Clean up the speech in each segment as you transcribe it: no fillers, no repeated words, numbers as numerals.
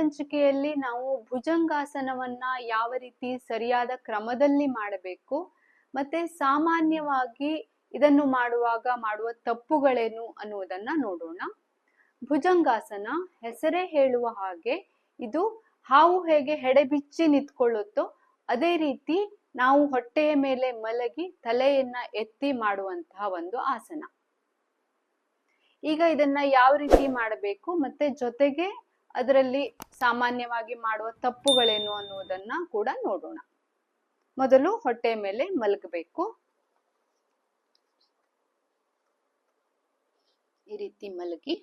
ಸಂಚಿಕೆಯಲ್ಲಿ ನಾವು ಭುಜಂಗಾಸನವನ್ನ ಯಾವ ರೀತಿ ಸರಿಯಾದ ಕ್ರಮದಲ್ಲಿ ಮಾಡಬೇಕು ಮತ್ತೆ ಸಾಮಾನ್ಯವಾಗಿ ಇದನ್ನು ಮಾಡುವಾಗ ಮಾಡುವ ತಪ್ಪುಗಳೇನು ಅನ್ನುವುದನ್ನ ನೋಡೋಣ. ಭುಜಂಗಾಸನ ಹೆಸರೇ ಹೇಳುವ ಹಾಗೆ ಇದು ಹಾವು ಹೇಗೆ ಹೆಡೆಬಿಚ್ಚಿ ನಿಂತ್ಕೊಳ್ಳುತ್ತೋ ಅದೇ ರೀತಿ ನಾವು ಹೊಟ್ಟೆಯ ಮೇಲೆ ಮಲಗಿ ತಲೆಯನ್ನ ಎತ್ತಿ ಮಾಡುವಂತಹ ಒಂದು ಆಸನ. ಈಗ ಇದನ್ನ ಯಾವ ರೀತಿ ಮಾಡಬೇಕು ಮತ್ತೆ ಜೊತೆಗೆ ಅದರಲ್ಲಿ ಸಾಮಾನ್ಯವಾಗಿ ಮಾಡುವ ತಪ್ಪುಗಳೇನು ಅನ್ನುವುದನ್ನ ಕೂಡ ನೋಡೋಣ. ಮೊದಲು ಹೊಟ್ಟೆಯ ಮೇಲೆ ಮಲಗಬೇಕು. ಈ ರೀತಿ ಮಲಗಿ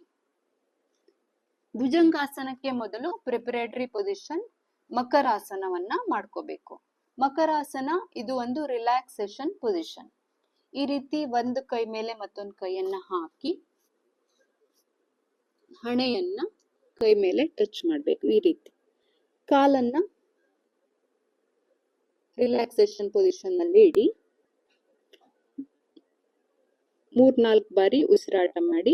ಭುಜಂಗಾಸನಕ್ಕೆ ಮೊದಲು ಪ್ರಿಪರೇಟರಿ ಪೊಸಿಷನ್ ಮಕರಾಸನವನ್ನ ಮಾಡ್ಕೋಬೇಕು. ಮಕರಾಸನ ಇದು ಒಂದು ರಿಲ್ಯಾಕ್ಸೇಷನ್ ಪೊಸಿಷನ್. ಈ ರೀತಿ ಒಂದು ಕೈ ಮೇಲೆ ಮತ್ತೊಂದು ಕೈಯನ್ನ ಹಾಕಿ ಹಣೆಯನ್ನ ಕೈ ಮೇಲೆ ಟಚ್ ಮಾಡಬೇಕು. ಈ ರೀತಿ ಕಾಲನ್ನ ರಿಲ್ಯಾಕ್ಸೇಷನ್ ಪೊಸಿಷನ್ ನಲ್ಲಿ ಇಡಿ. 3-4 ಬಾರಿ ಉಸಿರಾಟ ಮಾಡಿ.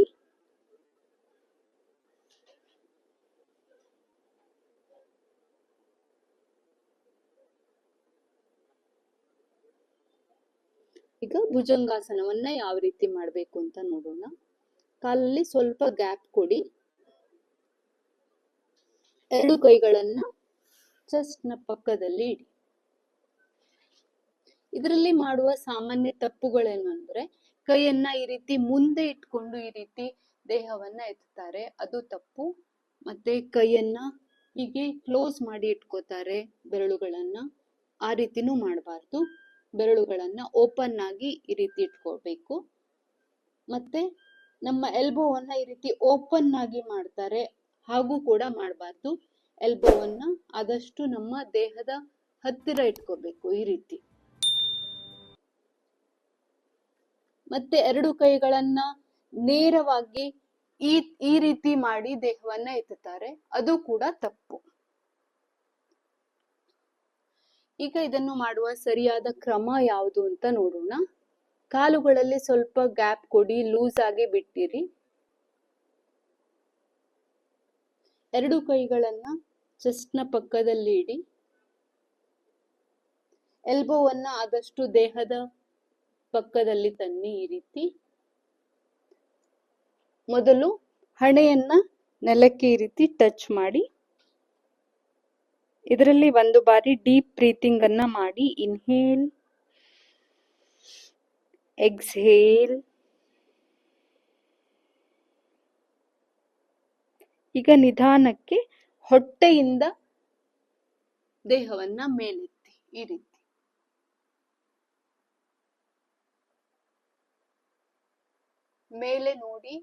ಈಗ ಭುಜಂಗಾಸನವನ್ನ ಯಾವ ರೀತಿ ಮಾಡಬೇಕು ಅಂತ ನೋಡೋಣ. ಕಾಲಲ್ಲಿ ಸ್ವಲ್ಪ ಗ್ಯಾಪ್ ಕೊಡಿ. 2 ಕೈಗಳನ್ನ ಚೆಸ್ಟ್ ನ ಪಕ್ಕದಲ್ಲಿ ಇಡಿ. ಇದರಲ್ಲಿ ಮಾಡುವ ಸಾಮಾನ್ಯ ತಪ್ಪುಗಳೇನು ಅಂದ್ರೆ ಕೈಯನ್ನ ಈ ರೀತಿ ಮುಂದೆ ಇಟ್ಕೊಂಡು ಈ ರೀತಿ ದೇಹವನ್ನ ಎತ್ತುತ್ತಾರೆ, ಅದು ತಪ್ಪು. ಮತ್ತೆ ಕೈಯನ್ನ ಹೀಗೆ ಕ್ಲೋಸ್ ಮಾಡಿ ಇಟ್ಕೋತಾರೆ ಬೆರಳುಗಳನ್ನ, ಆ ರೀತಿನೂ ಮಾಡಬಾರ್ದು. ಬೆರಳುಗಳನ್ನ ಓಪನ್ ಆಗಿ ಈ ರೀತಿ ಇಟ್ಕೋಬೇಕು. ಮತ್ತೆ ನಮ್ಮ ಎಲ್ಬೋವನ್ನ ಈ ರೀತಿ ಓಪನ್ ಆಗಿ ಮಾಡ್ತಾರೆ, ಹಾಗೂ ಕೂಡ ಮಾಡಬಾರ್ದು. ಎಲ್ಬೋವನ್ನ ಆದಷ್ಟು ನಮ್ಮ ದೇಹದ ಹತ್ತಿರ ಇಟ್ಕೋಬೇಕು ಈ ರೀತಿ. ಮತ್ತೆ 2 ಕೈಗಳನ್ನ ನೇರವಾಗಿ ಈ ರೀತಿ ಮಾಡಿ ದೇಹವನ್ನ ಎತ್ತುತ್ತಾರೆ, ಅದು ಕೂಡ ತಪ್ಪು. ಈಗ ಇದನ್ನು ಮಾಡುವ ಸರಿಯಾದ ಕ್ರಮ ಯಾವುದು ಅಂತ ನೋಡೋಣ. ಕಾಲುಗಳಲ್ಲಿ ಸ್ವಲ್ಪ ಗ್ಯಾಪ್ ಕೊಡಿ, ಲೂಸ್ ಆಗಿ ಬಿಟ್ಟಿರಿ. 2 ಕೈಗಳನ್ನ ಚೆಸ್ಟ್ ನ ಪಕ್ಕದಲ್ಲಿ ಇಡಿ. ಎಲ್ಬೋವನ್ನ ಆದಷ್ಟು ದೇಹದ ಪಕ್ಕದಲ್ಲಿ ತನ್ನಿ ಈ ರೀತಿ. ಮೊದಲು ಹಣೆಯನ್ನ ನೆಲಕ್ಕೆ ಈ ರೀತಿ ಟಚ್ ಮಾಡಿ. ಇದರಲ್ಲಿ 1 ಬಾರಿ ಡೀಪ್ ಬ್ರೀತಿಂಗ್ ಅನ್ನ ಮಾಡಿ. Inhale, exhale. ಈಗ ನಿಧಾನಕ್ಕೆ ಹೊಟ್ಟೆಯಿಂದ ದೇಹವನ್ನ ಮೇಲೆತ್ತಿ ಈ ರೀತಿ. ಮೇಲೆ ನೋಡಿ,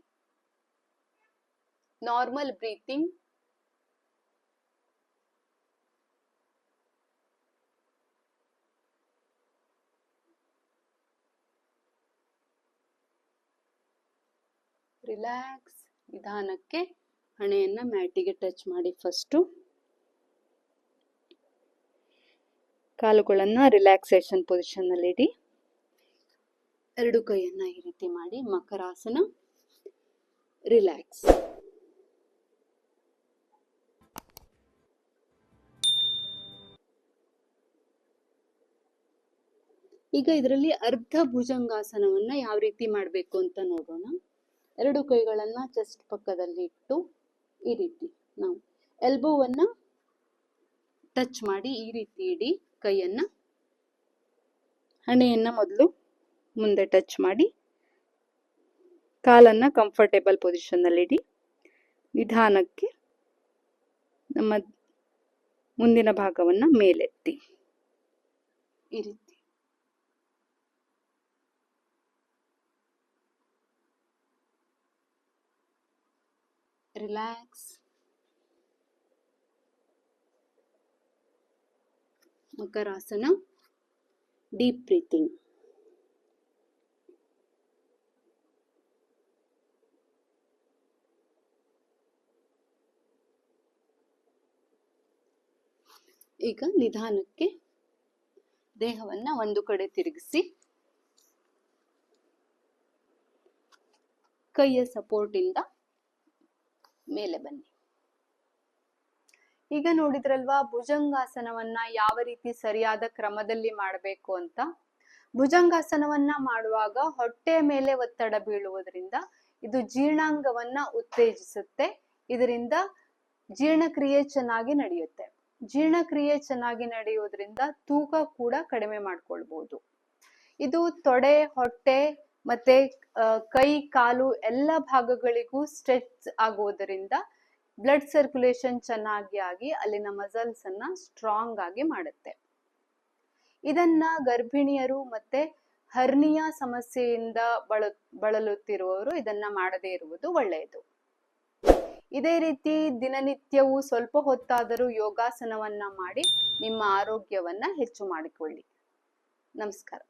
ನಾರ್ಮಲ್ ಬ್ರೀತಿಂಗ್. ರಿಲ್ಯಾಕ್ಸ್. ನಿಧಾನಕ್ಕೆ ಹಣೆಯನ್ನ ಮ್ಯಾಟಿಗೆ ಟಚ್ ಮಾಡಿ. ಫಸ್ಟು ಕಾಲುಗಳನ್ನ ರಿಲ್ಯಾಕ್ಸೇಷನ್ ಪೊಸಿಷನ್ ನಲ್ಲಿ ಇಡಿ. 2 ಕೈಯನ್ನ ಈ ರೀತಿ ಮಾಡಿ ಮಕರಾಸನ. ರಿಲ್ಯಾಕ್ಸ್. ಈಗ ಇದರಲ್ಲಿ ಅರ್ಧ ಭುಜಂಗಾಸನವನ್ನ ಯಾವ ರೀತಿ ಮಾಡಬೇಕು ಅಂತ ನೋಡೋಣ. 2 ಕೈಗಳನ್ನ ಚೆಸ್ಟ್ ಪಕ್ಕದಲ್ಲಿ ಇಟ್ಟು ಈ ರೀತಿ ನಾವು ಎಲ್ಬೋವನ್ನ ಟಚ್ ಮಾಡಿ ಈ ರೀತಿ ಇಡಿ. ಕೈಯನ್ನ ಹಣೆಯನ್ನ ಮೊದಲು ಮುಂದೆ ಟಚ್ ಮಾಡಿ, ಕಾಲನ್ನ ಕಂಫರ್ಟೇಬಲ್ ಪೊಸಿಷನ್ ನಲ್ಲಿ ಇಡಿ. ನಿಧಾನಕ್ಕೆ ನಮ್ಮ ಮುಂದಿನ ಭಾಗವನ್ನ ಮೇಲೆತ್ತಿ ಈ ರೀತಿ. ರಿಲ್ಯಾಕ್ಸ್. ಮಕರಾಸನ. Deep breathing. ಈಗ ನಿಧಾನಕ್ಕೆ ದೇಹವನ್ನ ಒಂದು ಕಡೆ ತಿರುಗಿಸಿ ಕೈಯ ಸಪೋರ್ಟ್ ಇಂದ ಮೇಲೆ ಬನ್ನಿ. ಈಗ ನೋಡಿದ್ರಲ್ವಾ ಭುಜಂಗಾಸನವನ್ನ ಯಾವ ರೀತಿ ಸರಿಯಾದ ಕ್ರಮದಲ್ಲಿ ಮಾಡಬೇಕು ಅಂತ. ಭುಜಂಗಾಸನವನ್ನ ಮಾಡುವಾಗ ಹೊಟ್ಟೆಯ ಮೇಲೆ ಒತ್ತಡ ಬೀಳುವುದರಿಂದ ಇದು ಜೀರ್ಣಾಂಗವನ್ನ ಉತ್ತೇಜಿಸುತ್ತೆ. ಇದರಿಂದ ಜೀರ್ಣಕ್ರಿಯೆ ಚೆನ್ನಾಗಿ ನಡೆಯುತ್ತೆ. ಜೀರ್ಣಕ್ರಿಯೆ ಚೆನ್ನಾಗಿ ನಡೆಯುವುದರಿಂದ ತೂಕ ಕೂಡ ಕಡಿಮೆ ಮಾಡ್ಕೊಳ್ಬಹುದು. ಇದು ತೊಡೆ, ಹೊಟ್ಟೆ ಮತ್ತೆ ಕೈ, ಕಾಲು ಎಲ್ಲ ಭಾಗಗಳಿಗೂ ಸ್ಟ್ರೆಚ್ ಆಗುವುದರಿಂದ ಬ್ಲಡ್ ಸರ್ಕ್ಯುಲೇಷನ್ ಚೆನ್ನಾಗಿ ಆಗಿ ಅಲ್ಲಿನ ಮಸಲ್ಸ್ ಅನ್ನ ಸ್ಟ್ರಾಂಗ್ ಆಗಿ ಮಾಡುತ್ತೆ. ಇದನ್ನ ಗರ್ಭಿಣಿಯರು ಮತ್ತೆ ಹರ್ನಿಯಾ ಸಮಸ್ಯೆಯಿಂದ ಬಳಲುತ್ತಿರುವವರು ಇದನ್ನ ಮಾಡದೇ ಇರುವುದು ಒಳ್ಳೆಯದು. ಇದೇ ರೀತಿ ದಿನನಿತ್ಯವೂ ಸ್ವಲ್ಪ ಹೊತ್ತಾದರೂ ಯೋಗಾಸನವನ್ನ ಮಾಡಿ ನಿಮ್ಮ ಆರೋಗ್ಯವನ್ನ ಹೆಚ್ಚು ಮಾಡಿಕೊಳ್ಳಿ. ನಮಸ್ಕಾರ.